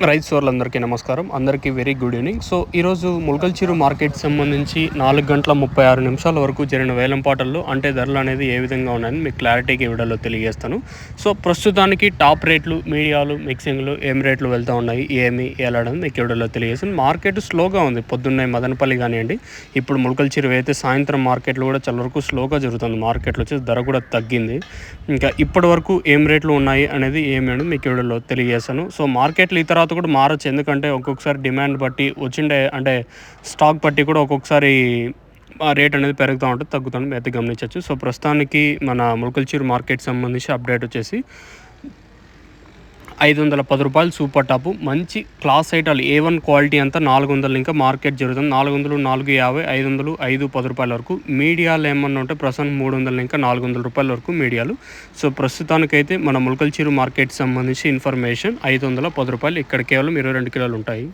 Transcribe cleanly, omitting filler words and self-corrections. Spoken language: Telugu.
రైతు సోదరులందరికీ నమస్కారం. అందరికీ వెరీ గుడ్ ఈవినింగ్. సో ఈరోజు ములకల్చెరువు మార్కెట్ సంబంధించి 4:36 వరకు జరిగిన వేలంపాటల్లో అంటే ధరలు అనేది ఏ విధంగా ఉన్నాయని మీకు క్లారిటీగా ఈ వీడియోలో తెలియజేస్తాను. సో ప్రస్తుతానికి టాప్ రేట్లు, మీడియాలు, మిక్సింగ్లు ఏం రేట్లు వెళ్తూ ఉన్నాయి, ఏమి ఎలా అనేది మీకు ఈ వీడియోలో తెలియజేస్తాను. మార్కెట్ స్లోగా ఉంది. పొద్దున్నే మదనపల్లి కానివ్వండి, ఇప్పుడు ములకల్చెరువు అయితే సాయంత్రం మార్కెట్లు కూడా చాలా వరకు స్లోగా జరుగుతుంది. మార్కెట్లో వచ్చి ధర కూడా తగ్గింది. ఇంకా ఇప్పటి వరకు ఏం రేట్లు ఉన్నాయి అనేది ఏమి అనేది మీకు ఈ వీడియోలో తెలియజేస్తాను. సో మార్కెట్లు ఈ తర్వాత కూడా మారచ్చు. ఎందుకంటే ఒక్కొక్కసారి డిమాండ్ బట్టి వచ్చిండే అంటే స్టాక్ బట్టి కూడా ఒక్కొక్కసారి రేట్ అనేది పెరుగుతూ ఉంటుంది, తగ్గుతూ ఉంటుంది, అయితే గమనించవచ్చు. సో ప్రస్తుతానికి మన ములకల్చెరువు మార్కెట్ సంబంధించి అప్డేట్ వచ్చేసి ₹510 సూపర్ టాపు మంచి క్లాస్ ఐటాలు A1 క్వాలిటీ అంతా 400 ఇంకా మార్కెట్ జరుగుతుంది. 400, 450, 500, 510 వరకు. మీడియాలు ఏమన్నా ఉంటే ప్రస్తుతం 300 ఇంకా ₹400 వరకు మీడియాలు. సో ప్రస్తుతానికైతే మన ములకల్చెరువు మార్కెట్ సంబంధించి ఇన్ఫర్మేషన్ ₹510. ఇక్కడ కేవలం 22 కిలోలు ఉంటాయి.